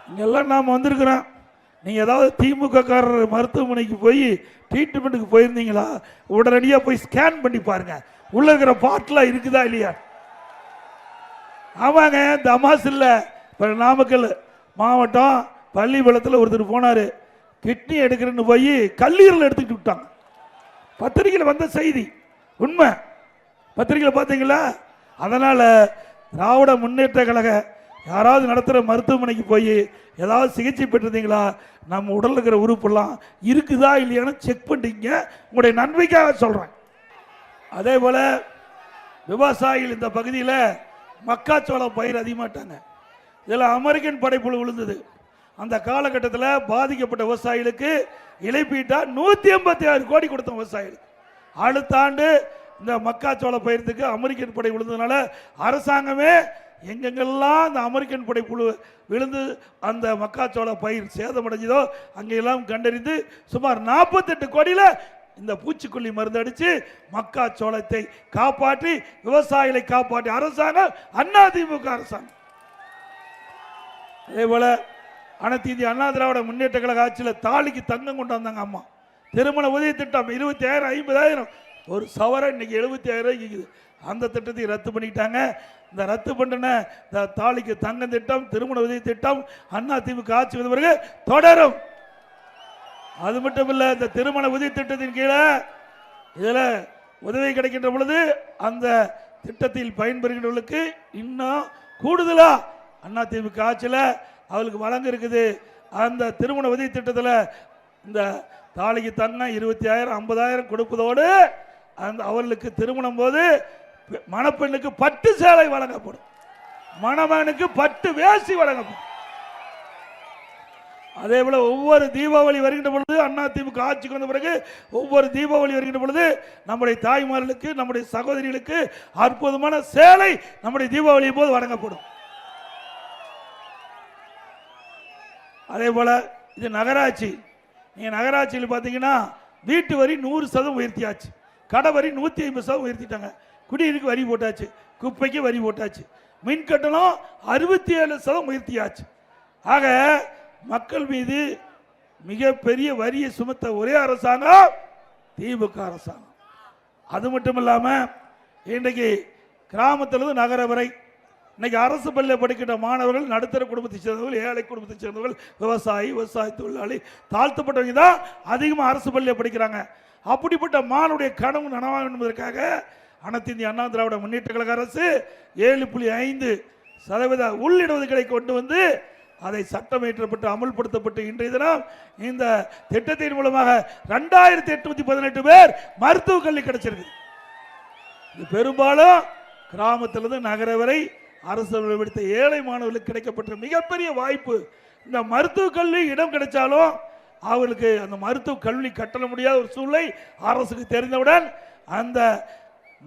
இங்கெல்லாம் நாம் வந்திருக்கிறோம். நீங்கள் ஏதாவது திமுக காரர் மருத்துவமனைக்கு போய் ட்ரீட்மெண்ட்டுக்கு போயிருந்தீங்களா? உடனடியாக போய் ஸ்கேன் பண்ணி பாருங்க, உள்ள இருக்கிற பாட்டெலாம் இருக்குதா இல்லையா? ஆமாங்க, தமாஸ் இல்லை. இப்போ நாமக்கல் மாவட்டம் பள்ளிப்பாளையத்தில் ஒருத்தர் போனார், கிட்னி எடுக்கிறேன்னு போய் கல்லீரல் எடுத்துக்கிட்டு விட்டாங்க. பத்திரிகையில் வந்த செய்தி உண்மை, பத்திரிகையில் பார்த்தீங்களா? அதனால் திராவிட முன்னேற்ற கழக யாராவது நடத்துகிற மருத்துவமனைக்கு போய் ஏதாவது சிகிச்சை பெற்றிருந்தீங்களா? நம்ம உடலில் இருக்கிற உறுப்பெல்லாம் இருக்குதா இல்லையான்னு செக் பண்ணிங்க, உங்களுடைய நன்மைக்காக சொல்கிறேன். அதே போல் விவசாயிகள் இந்த பகுதியில் மக்காச்சோளம் பயிர் அதிகமாட்டாங்க. இதில் அமெரிக்கன் படைப்புழு விழுந்தது. அந்த காலகட்டத்தில் பாதிக்கப்பட்ட விவசாயிகளுக்கு இழப்பீட்டா 186 கோடி கொடுத்தோம் விவசாயிகளுக்கு. அடுத்த ஆண்டு இந்த மக்காச்சோள பயிர்த்துக்கு அமெரிக்கன் படை விழுந்ததுனால அரசாங்கமே எங்கெங்கெல்லாம் அந்த அமெரிக்கன் படை புழு விழுந்து அந்த மக்காச்சோள பயிர் சேதமடைஞ்சதோ அங்கெல்லாம் கண்டறிந்து சுமார் 48 கோடியில் இந்த பூச்சிக்கொல்லி மருந்து அடித்து மக்காச்சோளத்தை காப்பாற்றி விவசாயிகளை காப்பாற்றி அரசாங்கம் அதிமுக அரசாங்கம். அதே போல அனைத்து இந்திய அண்ணா திராவிட முன்னேற்ற கழக ஆட்சியில் தாலிக்கு தங்கம் கொண்டு வந்தாங்க அம்மா. திருமண உதவி திட்டம் 20,000 50,000 ஒரு சவரன் இன்னைக்கு 70,000 இருக்குது. அந்த திட்டத்தை ரத்து பண்ணிட்டாங்க. இந்த ரத்து பண்ணின இந்த தாலிக்கு தங்கம் திட்டம், திருமண உதவி திட்டம் அதிமுக ஆட்சி வந்த பிறகு தொடரும். அது மட்டும் இல்லை, இந்த திருமண உதவி திட்டத்தின் கீழே இதில் உதவி கிடைக்கின்ற பொழுது அந்த திட்டத்தில் பயன்பெறுகிறவர்களுக்கு இன்னும் கூடுதலாக அதிமுக ஆட்சியில் அவளுக்கு வழங்க இருக்குது. அந்த திருமண உதவி திட்டத்தில் இந்த தாலிக்கு தங்கம் 20,000 50,000 கொடுப்பதோடு அந்த அவர்களுக்கு திருமணம் போது மணப்பெண்ணுக்கு பட்டு சேலை வழங்கப்படும், மணமகனுக்கு பட்டு வேசி வழங்கப்படும். அதே போல ஒவ்வொரு தீபாவளி வருகின்ற பொழுது அதிமுக ஆட்சிக்கு வந்த பிறகு ஒவ்வொரு தீபாவளி வருகின்ற பொழுது நம்முடைய தாய்மார்களுக்கு நம்முடைய சகோதரிகளுக்கு அற்புதமான சேலை நம்முடைய தீபாவளி போது வழங்கப்படும். அதே போல இது நகராட்சி. நீங்க நகராட்சியில் பார்த்தீங்கன்னா வீட்டு வரி 100% உயர்த்தியாச்சு, கடை வரி 150% உயர்த்திட்டாங்க, குடிநீருக்கு வரி போட்டாச்சு, குப்பைக்கு வரி போட்டாச்சு, மின் கட்டணம் 67% உயர்த்தியாச்சு. ஆக மக்கள் மீது மிகப்பெரிய வரியை சுமத்த ஒரே அரசாங்கம் திமுக அரசாங்கம். அது மட்டும் இல்லாமல் இன்றைக்கு கிராமத்திலிருந்து நகர வரை இன்னைக்கு அரசு பள்ளியில் படிக்கின்ற மாணவர்கள் நடுத்தர குடும்பத்தை சேர்ந்தவர்கள், ஏழை குடும்பத்தை சேர்ந்தவர்கள், விவசாய தொழிலாளி, தாழ்த்தப்பட்டவங்க தான் அதிகமாக அரசு பள்ளியில் படிக்கிறாங்க. அப்படிப்பட்ட மாணவருடைய கனவு நனவாக என்பதற்காக அனைத்து இந்திய அண்ணா திராவிட முன்னேற்ற கழக அரசு 7.5% உள்ளிடஒதுக்கீடை கொண்டு வந்து அதை சட்டமேற்றப்பட்டு அமல்படுத்தப்பட்டு இன்றைய தினம் இந்த திட்டத்தின் மூலமாக 2818 பேர் மருத்துவ கல்வி கிடைச்சிருக்கு. இது பெரும்பாலும் கிராமத்திலிருந்து நகர வரை அரசு விடுத்த ஏழை மாணவர்களுக்கு கிடைக்கப்பட்ட மிகப்பெரிய வாய்ப்பு. இந்த மருத்துவ கல்வி இடம் கிடைச்சாலும் அவர்களுக்கு அந்த மருத்துவ கல்வி கட்டண முடியாத ஒரு சூழ்நிலை அரசுக்கு தெரிந்தவுடன் அந்த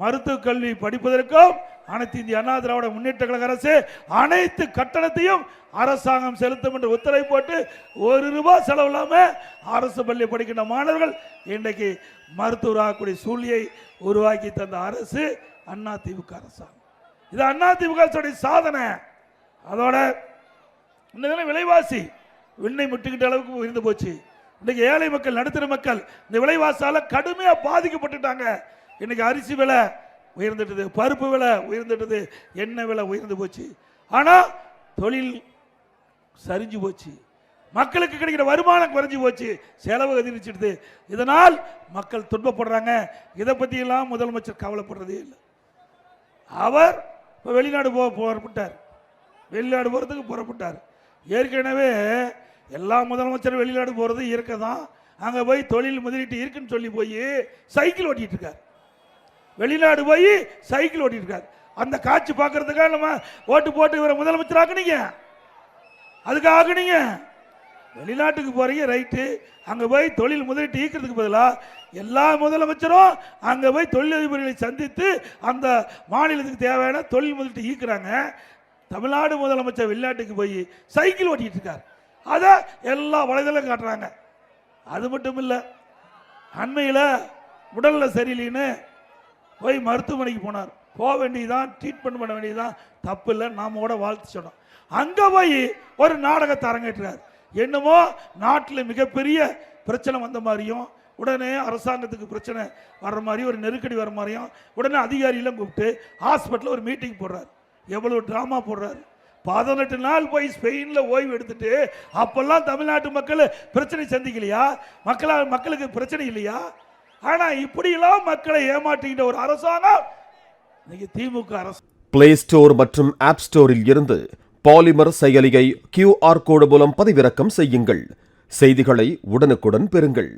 மருத்துவ கல்வி படிப்பதற்கும் அனைத்து இந்திய அண்ணா திராவிட முன்னேற்ற கழக அரசு அனைத்து கட்டணத்தையும் அரசாங்கம் செலுத்தும் என்று உத்தரவு போட்டு ₹1 செலவு இல்லாமல் அரசு பள்ளி படிக்கின்ற மாணவர்கள் இன்றைக்கு மருத்துவராகக்கூடிய சூழ்நிலையை உருவாக்கி தந்த அரசு அதிமுக அரசாங்கம். இது அதிமுக சாதனை. அதோட இந்த விலைவாசி விண்ணை முட்டுக்கிட்ட அளவுக்கு உயர்ந்து போச்சு. இன்றைக்கு ஏழை மக்கள், நடுத்தர மக்கள் இந்த விலைவாசால கடுமையாக பாதிக்கப்பட்டுட்டாங்க. இன்னைக்கு அரிசி விலை உயர்ந்துட்டது, பருப்பு விலை உயர்ந்துட்டது, எண்ணெய் விலை உயர்ந்து போச்சு. ஆனால் தொழில் சரிஞ்சு போச்சு, மக்களுக்கு கிடைக்கிற வருமானம் குறைஞ்சி போச்சு, செலவு அதிகரிச்சிடுது. இதனால் மக்கள் துன்பப்படுறாங்க. இதை பற்றியெல்லாம் முதலமைச்சர் கவலைப்படுறதே இல்லை. அவர் இப்போ வெளிநாடு புறப்பட்டார், வெளிநாடு போகிறதுக்கு புறப்பட்டார். ஏற்கனவே எல்லா முதலமைச்சரும் வெளிநாடு போகிறது இயற்கை தான். அங்கே போய் தொழில் முதலீட்டு இருக்குன்னு சொல்லி போய் சைக்கிள் ஓட்டிட்டு இருக்கார், வெளிநாடு போய் சைக்கிள் ஓட்டிட்டு இருக்கார். அந்த காட்சி பார்க்கறதுக்காக நம்ம ஓட்டு போட்டு இவரை முதலமைச்சர் ஆக்குனீங்க, அதுக்காக ஆக்குனீங்க. வெளிநாட்டுக்கு போறீங்க ரைட்டு, அங்கே போய் தொழில் முதலீட்டு ஈக்கிறதுக்கு பதிலாக எல்லா முதலமைச்சரும் அங்கே போய் தொழிலதிபர்களை சந்தித்து அந்த மாநிலத்துக்கு தேவையான தொழில் முதலீட்டு ஈக்குறாங்க. தமிழ்நாடு முதலமைச்சர் வெளிநாட்டுக்கு போய் சைக்கிள் ஓட்டிட்டு இருக்கார், அதை எல்லா வலைதளம் காட்டுறாங்க. அது மட்டும் இல்லை, அண்மையில் உடல்ல சரியில்லைன்னு போய் மருத்துவமனைக்கு போனார். போக வேண்டியதான், ட்ரீட்மெண்ட் பண்ண வேண்டியதான், தப்பு இல்லை, நாம கூட வாழ்த்து சொன்னோம். அங்க போய் ஒரு நாடகத்தை அரங்கேற்றார். என்னமோ நாட்டில் மிகப்பெரிய பிரச்சனை வந்த மாதிரியும், உடனே அரசாங்கத்துக்கு பிரச்சனை வர்ற மாதிரி, ஒரு நெருக்கடி வர மாதிரியும் உடனே அதிகாரிகளும் கூப்பிட்டு ஹாஸ்பிட்டலில் ஒரு மீட்டிங் போடுறார். எவ்வளவு டிராமா போடுறாரு. 18 நாள் போய் ஸ்பெயின்ல ஓய்வு எடுத்துட்டு, அப்பெல்லாம் தமிழ்நாட்டு மக்கள் பிரச்சனை சந்திக்கலையா? மக்களுக்கு பிரச்சனை இல்லையா? ஆனா இப்படியெல்லாம் மக்களை ஏமாற்றிக்கிட்ட ஒரு அரசாங்கம் இன்னைக்கு திமுக அரசு. பிளே ஸ்டோர் மற்றும் ஆப் ஸ்டோரில் இருந்து பாலிமர் செயலியை QR கோடு மூலம் பதிவிறக்கம் செய்யுங்கள். செய்திகளை உடனுக்குடன் பெறுங்கள்.